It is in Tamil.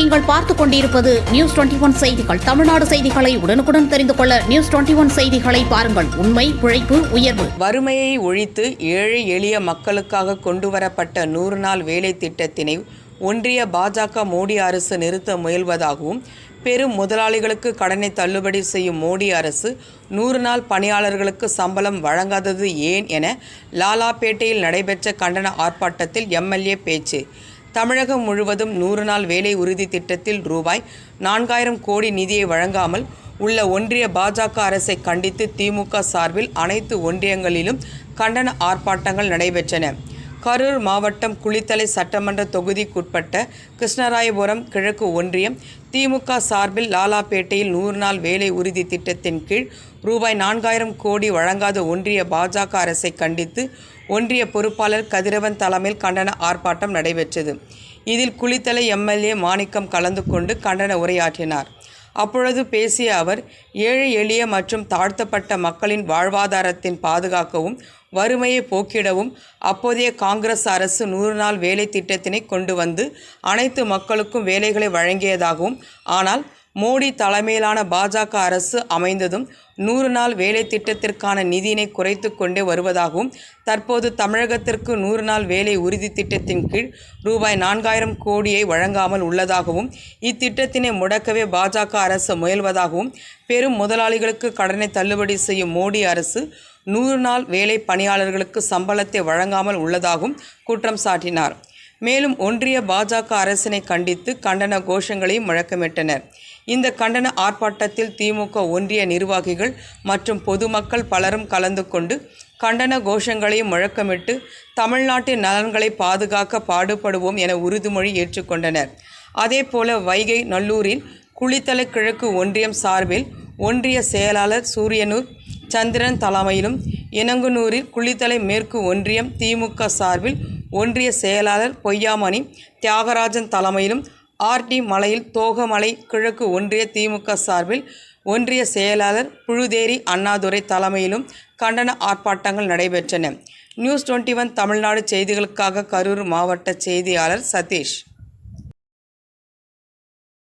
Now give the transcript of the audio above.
நீங்கள் பார்த்துக் கொண்டிருப்பது நியூஸ் 21 செய்திகள். தமிழ்நாடு செய்திகளை உடனுக்குடன் தெரிந்து கொள்ள நியூஸ் 21 செய்திகளை பாருங்கள். உண்மை, உழைப்பு, உயர்வு. வறுமையை ஒழித்து ஏழை எளிய மக்களுக்காக கொண்டுவரப்பட்ட 100 நாள் வேலை திட்டத்தினை ஒன்றிய பாஜக மோடி அரசு நிறுத்த முயல்வதாகவும், பெரும் முதலாளிகளுக்கு கடனை தள்ளுபடி செய்யும் மோடி அரசு 100 நாள் பணியாளர்களுக்கு சம்பளம் வழங்காதது ஏன் என லாலாப்பேட்டையில் நடைபெற்ற கண்டன ஆர்ப்பாட்டத்தில் எம்எல்ஏ பேச்சு. தமிழகம் முழுவதும் 100 நாள் வேலை உறுதி திட்டத்தில் ரூபாய் 4000 கோடி நிதியை வழங்காமல் உள்ள ஒன்றிய பாஜக அரசை கண்டித்து திமுக சார்பில் அனைத்து ஒன்றியங்களிலும் கண்டன ஆர்ப்பாட்டங்கள் நடைபெற்றன. கரூர் மாவட்டம் குளித்தலை சட்டமன்ற தொகுதிக்குட்பட்ட கிருஷ்ணராயபுரம் கிழக்கு ஒன்றியம் திமுக சார்பில் லாலாப்பேட்டையில் 100 நாள் வேலை உறுதி திட்டத்தின் கீழ் ரூபாய் 4000 கோடி வழங்காத ஒன்றிய பாஜக அரசை கண்டித்து ஒன்றிய பொறுப்பாளர் கதிரவன் தலைமையில் கண்டன ஆர்ப்பாட்டம் நடைபெற்றது. இதில் குளித்தலை எம்எல்ஏ மாணிக்கம் கலந்து கொண்டு கண்டன உரையாற்றினார். அப்பொழுது பேசிய அவர், ஏழை எளிய மற்றும் தாழ்த்தப்பட்ட மக்களின் வாழ்வாதாரத்தின் பாதுகாக்கவும் வறுமையை போக்கிடவும் அப்போதைய காங்கிரஸ் அரசு 100 நாள் வேலை திட்டத்தினை கொண்டு வந்து அனைத்து மக்களுக்கும் வேலைகளை வழங்கியதாகவும், ஆனால் மோடி தலைமையிலான பாஜக அரசு அமைந்ததும் 100 நாள் வேலை திட்டத்திற்கான நிதியினை குறைத்து கொண்டே வருவதாகவும், தற்போது தமிழகத்திற்கு 100 நாள் வேலை உறுதி திட்டத்தின் கீழ் ரூபாய் 4000 கோடியை வழங்காமல் உள்ளதாகவும், இத்திட்டத்தினை முடக்கவே பாஜக அரசு முயல்வதாகவும், பெரும் முதலாளிகளுக்கு கடனை தள்ளுபடி செய்யும் மோடி அரசு 100 நாள் வேலை பணியாளர்களுக்கு சம்பளத்தை வழங்காமல் உள்ளதாகவும் குற்றம் சாட்டினார். மேலும் ஒன்றிய பாஜக அரசினை கண்டித்து கண்டன கோஷங்களையும் முழக்கமிட்டனர். இந்த கண்டன ஆர்ப்பாட்டத்தில் திமுக ஒன்றிய நிர்வாகிகள் மற்றும் பொதுமக்கள் பலரும் கலந்து கொண்டு கண்டன கோஷங்களையும் முழக்கமிட்டு தமிழ்நாட்டின் நலன்களை பாதுகாக்க பாடுபடுவோம் என உறுதிமொழி ஏற்றுக்கொண்டனர். அதேபோல வைகை நல்லூரில் குளித்தலை கிழக்கு ஒன்றியம் சார்பில் ஒன்றிய செயலாளர் சூரியனூர் சந்திரன் தலைமையிலும், இனங்குனூரில் குளித்தலை மேற்கு ஒன்றியம் திமுக சார்பில் ஒன்றிய செயலாளர் பொய்யாமணி தியாகராஜன் தலைமையிலும், ஆர்டி மலையில் தோகமலை கிழக்கு ஒன்றிய திமுக சார்பில் ஒன்றிய செயலாளர் புழுதேரி அண்ணாதுரை தலைமையிலும் கண்டன ஆர்ப்பாட்டங்கள் நடைபெற்றன. நியூஸ் 21 தமிழ்நாடு செய்திகளுக்காக கரூர் மாவட்ட செய்தியாளர் சதீஷ்.